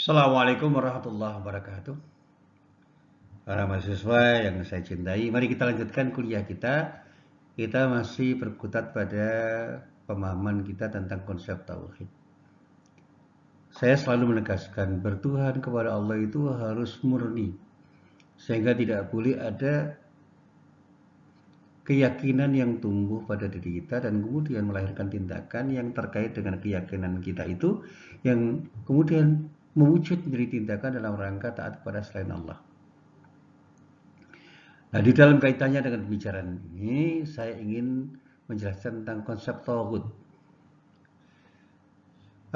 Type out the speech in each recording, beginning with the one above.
Assalamualaikum warahmatullahi wabarakatuh. Para mahasiswa yang saya cintai, mari kita lanjutkan kuliah kita. Kita masih berkutat pada pemahaman kita tentang konsep tauhid. Saya selalu menegaskan, bertuhan kepada Allah itu harus murni. Sehingga tidak boleh ada keyakinan yang tumbuh pada diri kita dan kemudian melahirkan tindakan yang terkait dengan keyakinan kita itu yang kemudian mewujud menjadi tindakan dalam rangka taat kepada selain Allah. Nah, di dalam kaitannya dengan pembicaraan ini, saya ingin menjelaskan tentang konsep tauhid.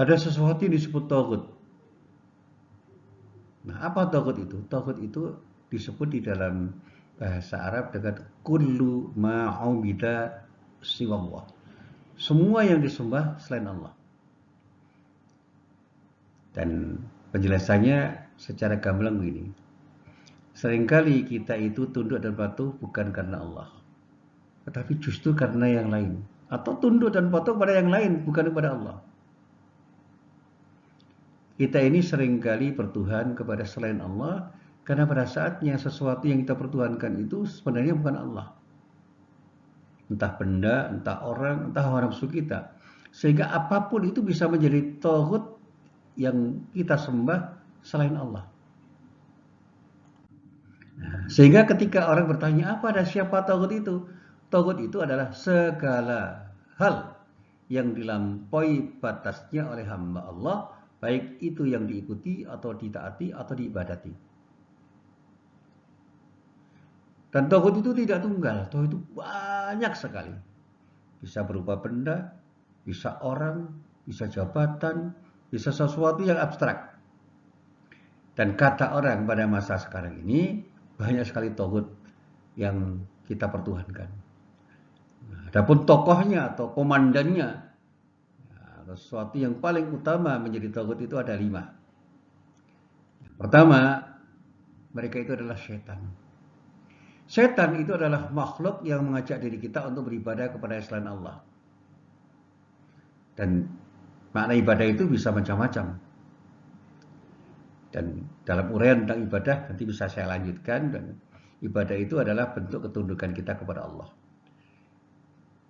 Ada sesuatu yang disebut tauhid. Nah, apa tauhid itu? Tauhid itu disebut di dalam bahasa Arab dengan kullu ma'ubida siwallah. Semua yang disembah selain Allah. Dan penjelasannya secara gamblang begini. Seringkali kita itu tunduk dan patuh bukan karena Allah, tetapi justru karena yang lain. Atau tunduk dan patuh pada yang lain, bukan kepada Allah. Kita ini seringkali bertuhan kepada selain Allah, karena pada saatnya sesuatu yang kita pertuhankan itu sebenarnya bukan Allah. Entah benda, entah orang, entah hawa nafsu kita. Sehingga apapun itu bisa menjadi tauhid yang kita sembah selain Allah. Sehingga ketika orang bertanya, apa dan siapa tauhid itu? Tauhid itu adalah segala hal yang dilampaui batasnya oleh hamba Allah, baik itu yang diikuti atau ditaati atau diibadati. Dan tauhid itu tidak tunggal, tauhid itu banyak sekali. Bisa berupa benda, bisa orang, bisa jabatan, bisa sesuatu yang abstrak. Dan kata orang pada masa sekarang ini, banyak sekali tauhid yang kita pertuhankan. Adapun tokohnya atau komandannya, sesuatu yang paling utama menjadi tauhid itu ada 5. Pertama, mereka itu adalah setan. Setan itu adalah makhluk yang mengajak diri kita untuk beribadah kepada selain Allah. Dan makna ibadah itu bisa macam-macam. Dan dalam uraian tentang ibadah nanti bisa saya lanjutkan, dan ibadah itu adalah bentuk ketundukan kita kepada Allah.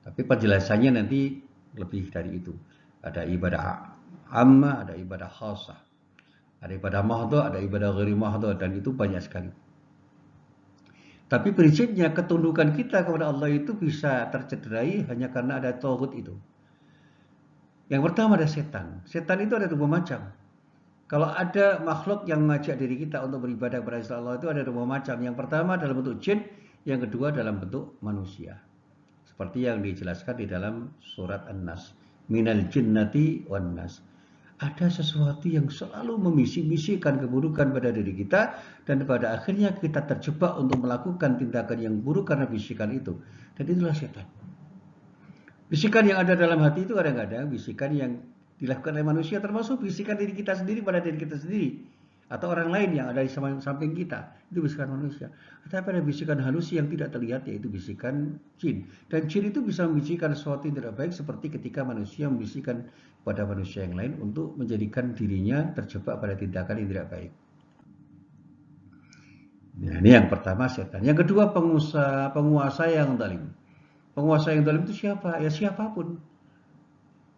Tapi penjelasannya nanti lebih dari itu. Ada ibadah amma, ada ibadah khasah. Ada ibadah mahdhu, ada ibadah ghairi mahdhu, dan itu banyak sekali. Tapi prinsipnya ketundukan kita kepada Allah itu bisa tercederai hanya karena ada tauhid itu. Yang pertama ada setan. Setan itu ada 2 macam. Kalau ada makhluk yang mengajak diri kita untuk beribadah kepada Allah itu ada 2 macam. Yang pertama dalam bentuk jin, yang kedua dalam bentuk manusia. Seperti yang dijelaskan di dalam surat An-Nas. Minal jinnati wan nas. Ada sesuatu yang selalu membisik-bisikkan keburukan pada diri kita, dan pada akhirnya kita terjebak untuk melakukan tindakan yang buruk karena bisikan itu. Dan itulah setan. Bisikan yang ada dalam hati itu kadang-kadang bisikan yang dilakukan oleh manusia, termasuk bisikan diri kita sendiri pada diri kita sendiri, atau orang lain yang ada di samping kita. Itu bisikan manusia. Tetapi ada bisikan halus yang tidak terlihat, yaitu bisikan jin. Dan jin itu bisa membisikkan sesuatu yang tidak baik, seperti ketika manusia membisikkan pada manusia yang lain untuk menjadikan dirinya terjebak pada tindakan yang tidak baik. Nah, ini yang pertama setan. Yang kedua penguasa yang zalim. Penguasa yang zalim itu siapa? Ya siapapun.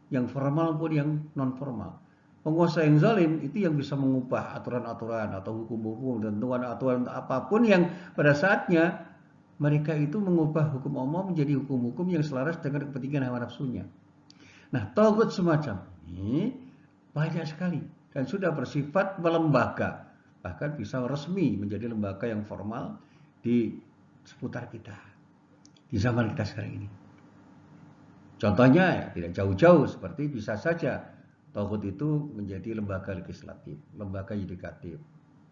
Yang formal pun yang non formal. Penguasa yang zalim itu yang bisa mengubah aturan-aturan atau hukum-hukum dan aturan apapun yang pada saatnya mereka itu mengubah hukum Allah menjadi hukum-hukum yang selaras dengan kepentingan hawa nafsunya. Nah, tauhid semacam ini banyak sekali dan sudah bersifat melembaga, bahkan bisa resmi menjadi lembaga yang formal di seputar kita, di zaman kita sekarang ini. Contohnya ya, tidak jauh-jauh, seperti bisa saja tauhid itu menjadi lembaga legislatif, lembaga yudikatif,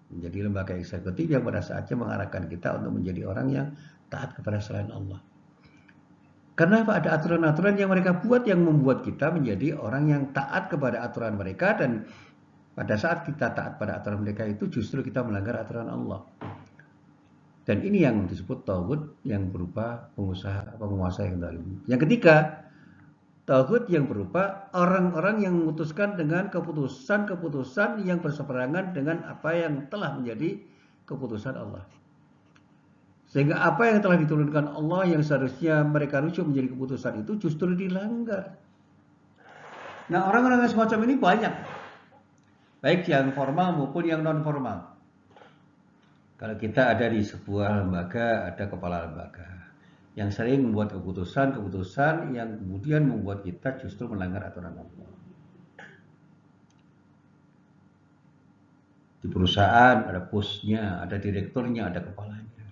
menjadi lembaga eksekutif yang pada saatnya mengarahkan kita untuk menjadi orang yang taat kepada selain Allah. Karena ada aturan-aturan yang mereka buat yang membuat kita menjadi orang yang taat kepada aturan mereka, dan pada saat kita taat pada aturan mereka itu justru kita melanggar aturan Allah. Dan ini yang disebut tauhid yang berupa penguasa yang zalim. Yang ketiga, Tauhid yang berupa orang-orang yang memutuskan dengan keputusan-keputusan yang berseberangan dengan apa yang telah menjadi keputusan Allah. Sehingga apa yang telah diturunkan Allah yang seharusnya mereka rujuk menjadi keputusan itu justru dilanggar. Nah, orang-orang yang semacam ini banyak. Baik yang formal maupun yang non formal. Kalau kita ada di sebuah lembaga, ada kepala lembaga yang sering membuat keputusan-keputusan yang kemudian membuat kita justru melanggar aturan Allah. Di perusahaan ada bosnya, ada direkturnya, ada kepalanya.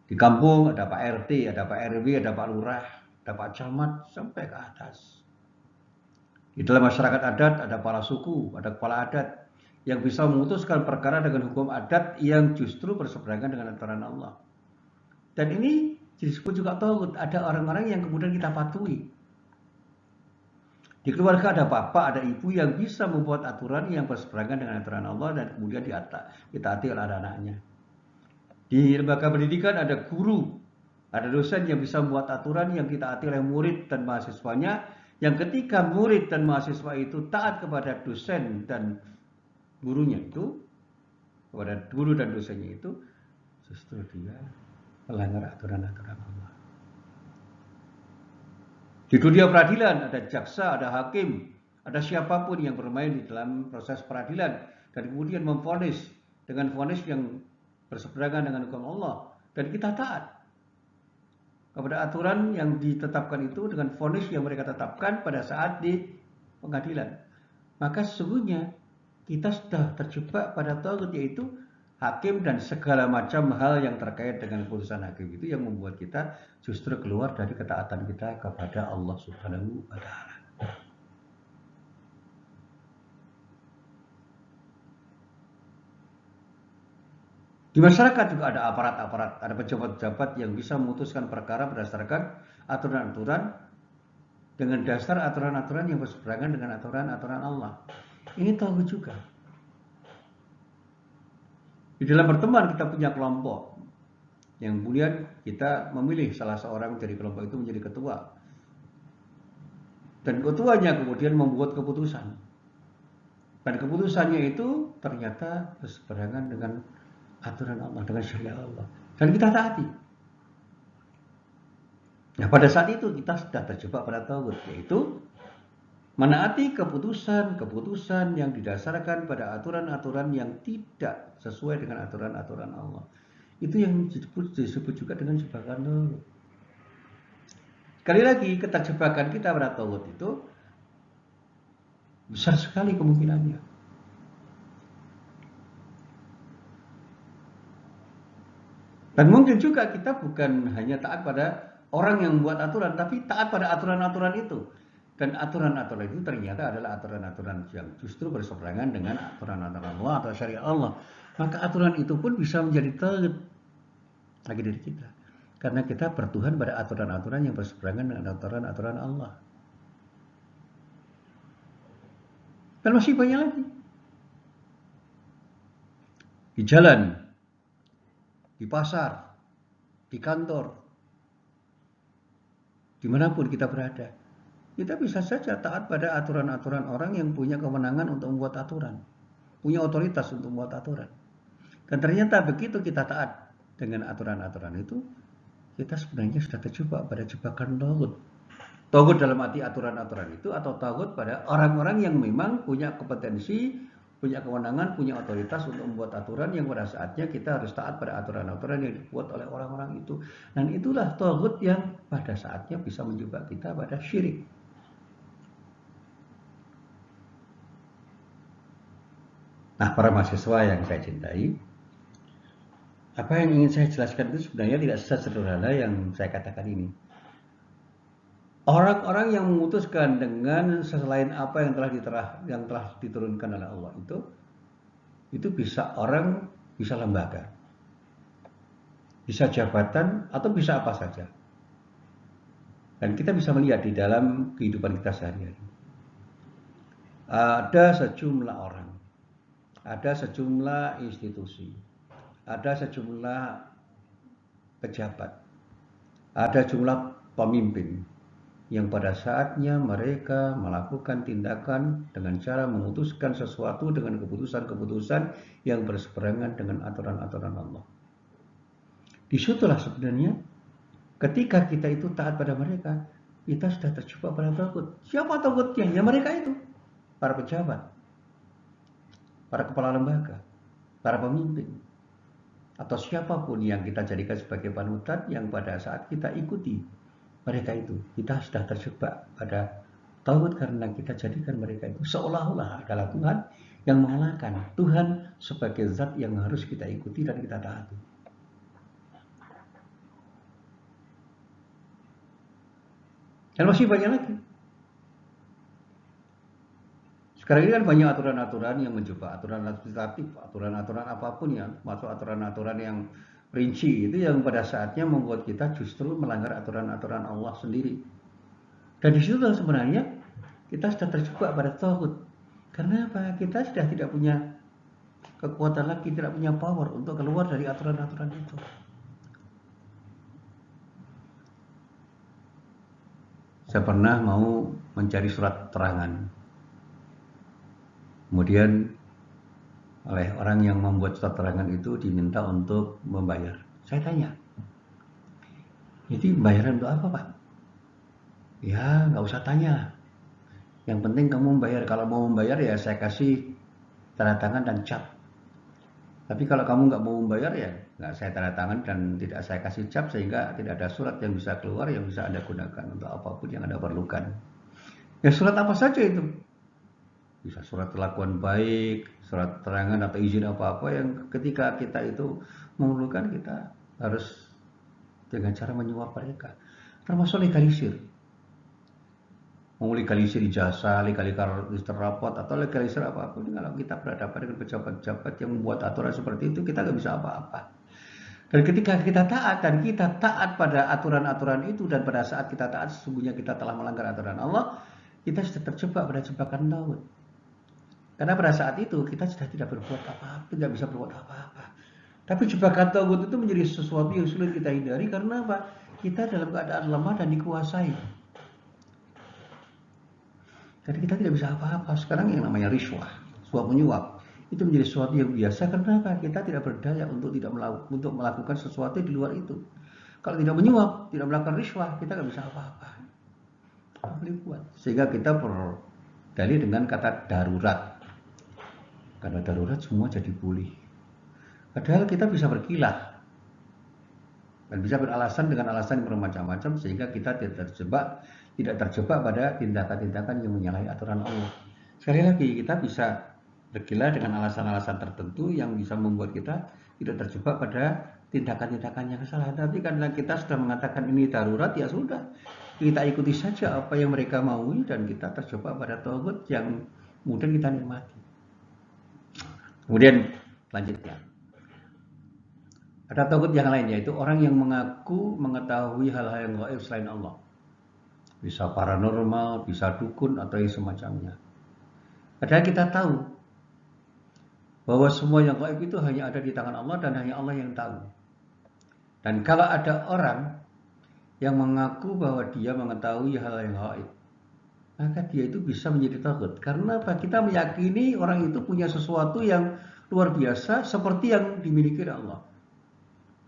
Di kampung ada Pak RT, ada Pak RW, ada Pak Lurah, ada Pak Camat, sampai ke atas. Di dalam masyarakat adat ada kepala suku, ada kepala adat yang bisa memutuskan perkara dengan hukum adat yang justru berseberangan dengan aturan Allah. Dan ini disebut juga tauhid. Ada orang-orang yang kemudian kita patuhi. Di keluarga ada bapak, ada ibu yang bisa membuat aturan yang berseberangan dengan aturan Allah dan kemudian ditaati oleh anak-anaknya. Di lembaga pendidikan ada guru, ada dosen yang bisa membuat aturan yang ditaati oleh murid dan mahasiswanya, yang ketika murid dan mahasiswa itu taat kepada dosen dan gurunya itu, kepada guru dan dosennya itu, justru dia melanggar aturan-aturan Allah. Di dunia peradilan ada jaksa, ada hakim, ada siapapun yang bermain di dalam proses peradilan dan kemudian memvonis dengan vonis yang berseberangan dengan hukum Allah dan kita taat kepada aturan yang ditetapkan itu dengan vonis yang mereka tetapkan pada saat di pengadilan. Maka sesungguhnya kita sudah terjebak pada tauhid, yaitu hakim dan segala macam hal yang terkait dengan keputusan hakim itu yang membuat kita justru keluar dari ketaatan kita kepada Allah Subhanahu wa taala. Di masyarakat juga ada aparat-aparat, ada pejabat-pejabat yang bisa memutuskan perkara berdasarkan aturan-aturan dengan dasar aturan-aturan yang berseberangan dengan aturan-aturan Allah. Ini tauhid juga. Di dalam pertemuan kita punya kelompok yang kemudian kita memilih salah seorang dari kelompok itu menjadi ketua. Dan ketuanya kemudian membuat keputusan. Dan keputusannya itu ternyata berseberangan dengan aturan Allah, dengan syariat Allah. Dan kita taati. Nah, pada saat itu kita sudah terjebak pada tauhid, yaitu menaati keputusan-keputusan yang didasarkan pada aturan-aturan yang tidak sesuai dengan aturan-aturan Allah. Itu yang disebut juga dengan jebakan tauhid. Sekali lagi, keterjebakan kita pada tauhid itu besar sekali kemungkinannya. Dan mungkin juga kita bukan hanya taat pada orang yang membuat aturan, tapi taat pada aturan-aturan itu. Dan aturan-aturan itu ternyata adalah aturan-aturan yang justru berseberangan dengan aturan-aturan Allah atau syariat Allah. Maka aturan itu pun bisa menjadi tauhid bagi diri kita. Karena kita bertuhan pada aturan-aturan yang berseberangan dengan aturan-aturan Allah. Dan masih banyak lagi. Di jalan, di pasar, di kantor, dimanapun kita berada. Kita bisa saja taat pada aturan-aturan orang yang punya kewenangan untuk membuat aturan. Punya otoritas untuk membuat aturan. Dan ternyata begitu kita taat dengan aturan-aturan itu, kita sebenarnya sudah terjebak pada jebakan tauhid. Tauhid dalam arti aturan-aturan itu, atau tauhid pada orang-orang yang memang punya kompetensi, punya kewenangan, punya otoritas untuk membuat aturan yang pada saatnya kita harus taat pada aturan-aturan yang dibuat oleh orang-orang itu. Dan itulah tauhid yang pada saatnya bisa menjebak kita pada syirik. Nah, para mahasiswa yang saya cintai, apa yang ingin saya jelaskan itu sebenarnya tidak sesederhana yang saya katakan ini. Orang-orang yang memutuskan dengan selain apa yang telah diturunkan oleh Allah itu bisa orang, bisa lembaga, bisa jabatan, atau bisa apa saja. Dan kita bisa melihat di dalam kehidupan kita sehari-hari. Ada sejumlah orang, ada sejumlah institusi, ada sejumlah pejabat, ada jumlah pemimpin yang pada saatnya mereka melakukan tindakan dengan cara memutuskan sesuatu dengan keputusan-keputusan yang berseberangan dengan aturan-aturan Allah. Disitulah sebenarnya ketika kita itu taat pada mereka, kita sudah terjebak pada tagut. Siapa tagutnya? Ya mereka itu, para pejabat, para kepala lembaga, para pemimpin, atau siapapun yang kita jadikan sebagai panutan yang pada saat kita ikuti mereka itu, kita sudah terjebak pada tagut karena kita jadikan mereka itu seolah-olah adalah Tuhan yang mengalahkan Tuhan sebagai zat yang harus kita ikuti dan kita taati. Dan masih banyak lagi. Sekarang ini kan banyak aturan-aturan yang mencoba, aturan administratif, aturan-aturan apapun ya, masuk aturan-aturan yang rinci itu yang pada saatnya membuat kita justru melanggar aturan-aturan Allah sendiri. Dan di situ sebenarnya kita sudah terjebak pada tagut. Karena apa? Kita sudah tidak punya kekuatan lagi, tidak punya power untuk keluar dari aturan-aturan itu. Saya pernah mau mencari surat terangan. Kemudian oleh orang yang membuat surat terangan itu diminta untuk membayar. Saya tanya, jadi bayaran untuk apa Pak? Ya nggak usah tanya. Yang penting kamu membayar. Kalau mau membayar ya saya kasih tanda tangan dan cap. Tapi kalau kamu nggak mau membayar ya nggak saya tanda tangan dan tidak saya kasih cap sehingga tidak ada surat yang bisa keluar yang bisa Anda gunakan untuk apapun yang Anda perlukan. Ya surat apa saja itu. Bisa surat kelakuan baik, surat terangan atau izin apa-apa yang ketika kita itu memerlukan kita harus dengan cara menyuap mereka. Termasuk legalisir. Mau legalisir ijazah, legalisir rapot atau legalisir apapun. Kalau kita berhadapan dengan pejabat-pejabat yang membuat aturan seperti itu kita nggak bisa apa-apa. Dan ketika kita taat pada aturan-aturan itu dan pada saat kita taat sesungguhnya kita telah melanggar aturan Allah, kita sudah terjebak pada jebakan Daud. Karena pada saat itu kita sudah tidak berbuat apa-apa, tidak bisa berbuat apa-apa. Tapi jebakan tagut itu menjadi sesuatu yang sulit kita hindari karena apa? Kita dalam keadaan lemah dan dikuasai. Jadi kita tidak bisa apa-apa. Sekarang yang namanya riswah, suap menyuap, itu menjadi sesuatu yang biasa karena apa? Kita tidak berdaya untuk melakukan sesuatu di luar itu. Kalau tidak menyuap, tidak melakukan riswah, kita nggak bisa apa-apa. Apa boleh buat? Sehingga kita berdalih dengan kata darurat. Karena darurat semua jadi boleh. Padahal kita bisa berkilah. Dan bisa beralasan dengan alasan yang bermacam-macam sehingga kita tidak terjebak pada tindakan-tindakan yang menyalahi aturan Allah. Sekali lagi kita bisa berkilah dengan alasan-alasan tertentu yang bisa membuat kita tidak terjebak pada tindakan-tindakan yang salah. Tapi karena kita sudah mengatakan ini darurat ya sudah. Kita ikuti saja apa yang mereka maui dan kita terjebak pada tagut yang kemudian kita nikmati. Kemudian selanjutnya ada tagut yang lain yaitu orang yang mengaku mengetahui hal-hal yang gaib selain Allah. Bisa paranormal, bisa dukun atau yang semacamnya. Padahal kita tahu bahwa semua yang gaib itu hanya ada di tangan Allah dan hanya Allah yang tahu. Dan kalau ada orang yang mengaku bahwa dia mengetahui hal yang gaib, maka dia itu bisa menjadi takut. Karena apa? Kita meyakini orang itu punya sesuatu yang luar biasa seperti yang dimiliki oleh Allah.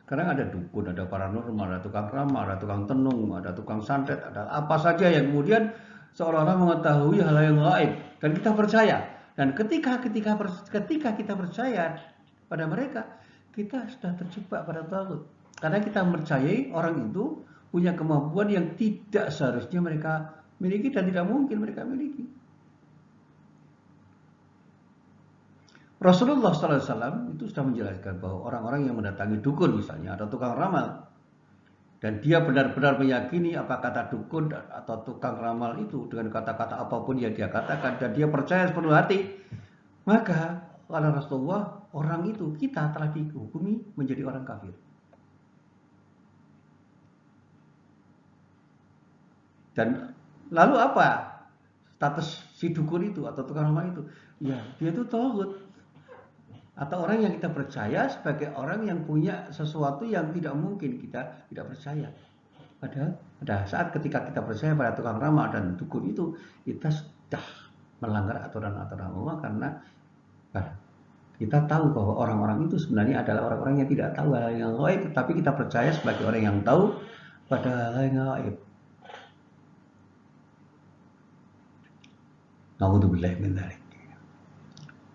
Sekarang ada dukun, ada paranormal, ada tukang ramal, ada tukang tenung, ada tukang santet, ada apa saja yang kemudian seolah-olah mengetahui hal yang gaib dan kita percaya. Dan ketika kita percaya pada mereka, kita sudah terjebak pada takut. Karena kita percayai orang itu punya kemampuan yang tidak seharusnya mereka miliki dan tidak mungkin mereka miliki. Rasulullah SAW itu sudah menjelaskan bahwa orang-orang yang mendatangi dukun misalnya atau tukang ramal dan dia benar-benar meyakini apa kata dukun atau tukang ramal itu dengan kata-kata apapun yang dia katakan dan dia percaya sepenuh hati, maka kata Rasulullah orang itu kita telah dihukumi menjadi orang kafir. Dan lalu apa status si dukun itu atau tukang ramal itu? Ya dia itu tagut. Atau orang yang kita percaya sebagai orang yang punya sesuatu yang tidak mungkin kita tidak percaya. Pada saat ketika kita percaya pada tukang ramal dan dukun itu, kita sudah melanggar aturan-aturan Allah karena kita tahu bahwa orang-orang itu sebenarnya adalah orang-orang yang tidak tahu hal yang gaib, tetapi kita percaya sebagai orang yang tahu pada hal yang gaib. Naudzubillah min dzalik.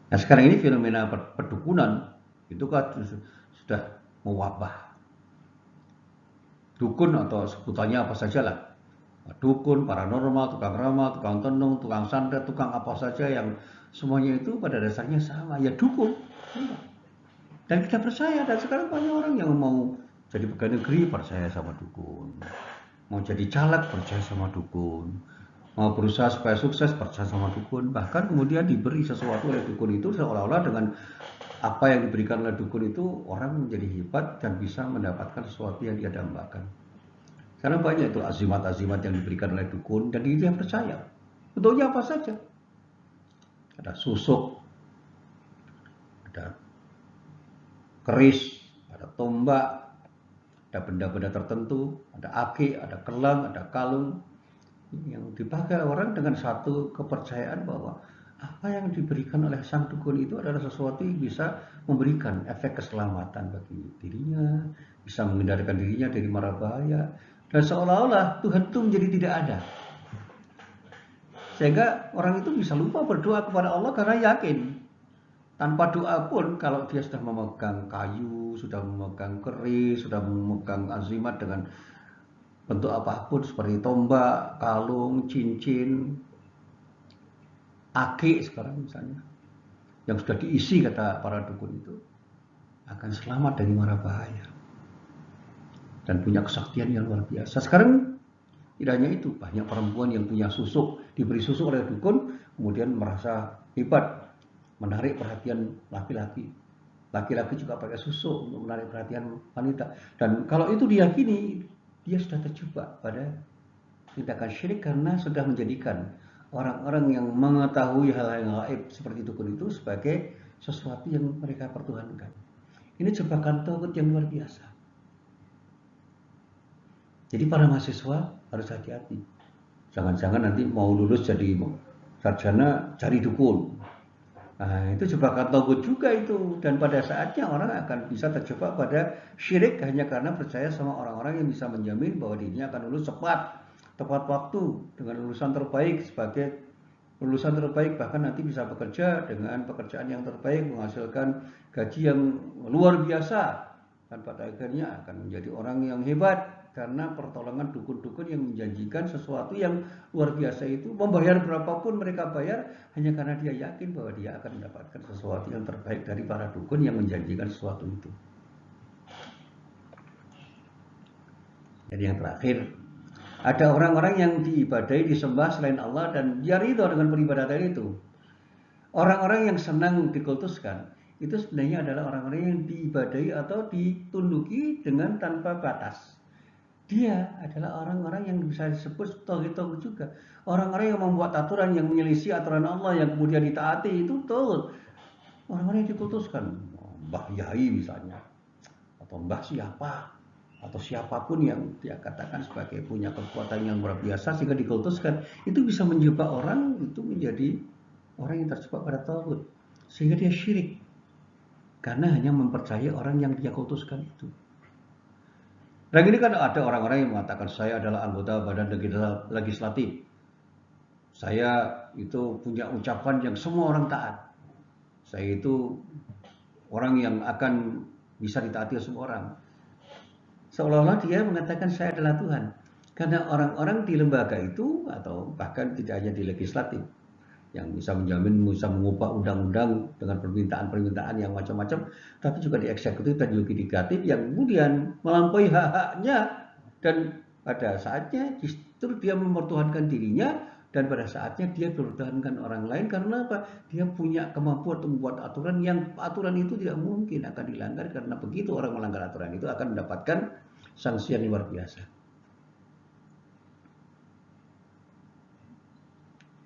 Nah sekarang ini fenomena perdukunan itu kan sudah mewabah. Dukun atau sebutannya apa saja lah. Dukun, paranormal, tukang ramal, tukang tenung, tukang santet, tukang apa saja yang semuanya itu pada dasarnya sama. Ya dukun. Dan kita percaya. Dan sekarang banyak orang yang mau jadi pegawai negeri percaya sama dukun. Mau jadi caleg percaya sama dukun. Mau berusaha supaya sukses percaya sama dukun. Bahkan kemudian diberi sesuatu oleh dukun itu seolah-olah dengan apa yang diberikan oleh dukun itu orang menjadi hebat dan bisa mendapatkan sesuatu yang dia dambakan. Karena banyak itu azimat-azimat yang diberikan oleh dukun dan dia percaya. Bentuknya apa saja. Ada susuk, ada keris, ada tombak, ada benda-benda tertentu, ada aki, ada kelang, ada kalung yang dipakai orang dengan satu kepercayaan bahwa apa yang diberikan oleh sang dukun itu adalah sesuatu yang bisa memberikan efek keselamatan bagi dirinya, bisa menghindarkan dirinya dari mara bahaya, dan seolah-olah Tuhan itu menjadi tidak ada. Sehingga orang itu bisa lupa berdoa kepada Allah karena yakin. Tanpa doa pun kalau dia sudah memegang kayu, sudah memegang keris, sudah memegang azimat dengan bentuk apapun seperti tombak, kalung, cincin, aki sekarang misalnya, yang sudah diisi kata para dukun itu, akan selamat dari mara bahaya dan punya kesaktian yang luar biasa. Sekarang tidak hanya itu, banyak perempuan yang punya susuk, diberi susuk oleh dukun, kemudian merasa hebat, menarik perhatian laki-laki. Laki-laki juga pakai susuk untuk menarik perhatian wanita. Dan kalau itu diyakini, dia sudah terjebak pada tindakan syirik karena sudah menjadikan orang-orang yang mengetahui hal-hal yang gaib seperti dukun itu sebagai sesuatu yang mereka pertuhankan. Ini jebakan tauhid yang luar biasa. Jadi para mahasiswa harus hati-hati. Jangan-jangan nanti mau lulus jadi sarjana cari dukun. Nah, itu jebakan tauhid juga itu. Dan pada saatnya orang akan bisa terjebak pada syirik hanya karena percaya sama orang-orang yang bisa menjamin bahwa dirinya akan lulus cepat, tepat waktu, dengan lulusan terbaik sebagai lulusan terbaik, bahkan nanti bisa bekerja dengan pekerjaan yang terbaik, menghasilkan gaji yang luar biasa, dan pada akhirnya akan menjadi orang yang hebat karena pertolongan dukun-dukun yang menjanjikan sesuatu yang luar biasa itu, membayar berapapun mereka bayar hanya karena dia yakin bahwa dia akan mendapatkan sesuatu yang terbaik dari para dukun yang menjanjikan sesuatu itu. Jadi yang terakhir, ada orang-orang yang diibadahi, disembah selain Allah dan dia ridho dengan peribadatan itu. Orang-orang yang senang dikultuskan itu sebenarnya adalah orang-orang yang diibadahi atau ditunduki dengan tanpa batas. Dia adalah orang-orang yang bisa disebut tauhid juga. Orang-orang yang membuat aturan yang menyelisih aturan Allah yang kemudian ditaati itu tauhid. Orang-orang yang dikultuskan, Mbah Yai misalnya, atau Mbah siapa, atau siapapun yang dia katakan sebagai punya kekuatan yang luar biasa sehingga dikultuskan, itu bisa menjebak orang itu menjadi orang yang terjebak pada tauhid sehingga dia syirik karena hanya mempercayai orang yang dia kultuskan itu. Dan ini kan ada orang-orang yang mengatakan saya adalah anggota badan legislatif, saya itu punya ucapan yang semua orang taat, saya itu orang yang akan bisa ditaati semua orang. Seolah-olah dia mengatakan saya adalah Tuhan. Karena orang-orang di lembaga itu, atau bahkan tidak hanya di legislatif, yang bisa menjamin, bisa mengubah undang-undang dengan permintaan-permintaan yang macam-macam, tapi juga di eksekutif dan yudikatif yang kemudian melampaui hak-haknya, dan pada saatnya justru dia mempertuhankan dirinya, dan pada saatnya dia mempertuhankan orang lain. Karena apa? Dia punya kemampuan untuk membuat aturan yang aturan itu tidak mungkin akan dilanggar, karena begitu orang melanggar aturan itu akan mendapatkan sanksi yang luar biasa.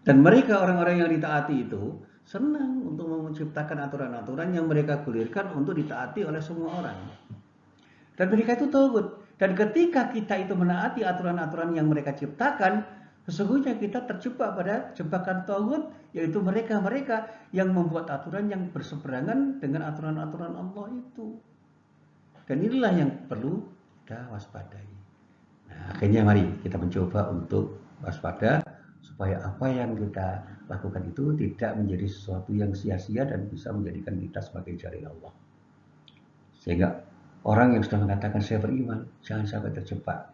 Dan mereka orang-orang yang ditaati itu senang untuk menciptakan aturan-aturan yang mereka gulirkan untuk ditaati oleh semua orang. Dan mereka itu tauhid. Dan ketika kita itu menaati aturan-aturan yang mereka ciptakan, sesungguhnya kita terjebak pada jebakan tauhid, yaitu mereka-mereka yang membuat aturan yang berseberangan dengan aturan-aturan Allah itu. Dan inilah yang perlu kita waspadai. Nah, akhirnya mari kita mencoba untuk waspada supaya apa yang kita lakukan itu tidak menjadi sesuatu yang sia-sia dan bisa menjadikan kita sebagai jari Allah. Sehingga orang yang sudah mengatakan saya beriman, jangan sampai terjebak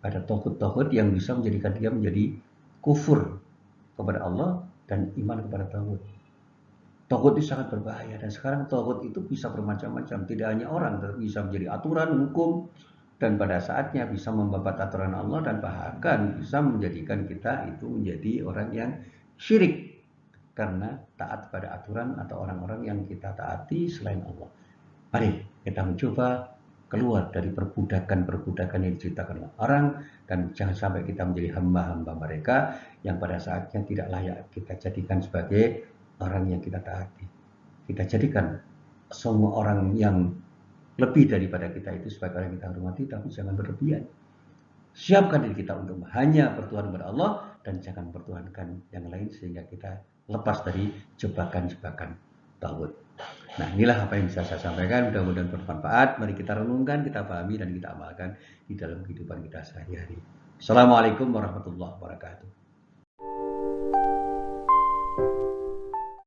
pada tauhid-tauhid yang bisa menjadikan dia menjadi kufur kepada Allah dan iman kepada tauhid. Tauhid itu sangat berbahaya, dan sekarang tauhid itu bisa bermacam-macam, tidak hanya orang, tetapi bisa menjadi aturan, hukum, dan pada saatnya bisa membabat aturan Allah dan bahkan bisa menjadikan kita itu menjadi orang yang syirik karena taat pada aturan atau orang-orang yang kita taati selain Allah. Mari kita mencoba keluar dari perbudakan-perbudakan yang diceritakan oleh orang, dan jangan sampai kita menjadi hamba-hamba mereka yang pada saatnya tidak layak kita jadikan sebagai orang yang kita taati. Kita jadikan semua orang yang lebih daripada kita itu sebagai orang yang kita hormati, tapi jangan berlebihan. Siapkan diri kita untuk hanya bertuhan kepada Allah dan jangan bertuhankan yang lain sehingga kita lepas dari jebakan-jebakan tauhid. Nah, inilah apa yang bisa saya sampaikan, mudah-mudahan bermanfaat. Mari kita renungkan, kita pahami, dan kita amalkan di dalam kehidupan kita sehari-hari. Assalamualaikum warahmatullahi wabarakatuh.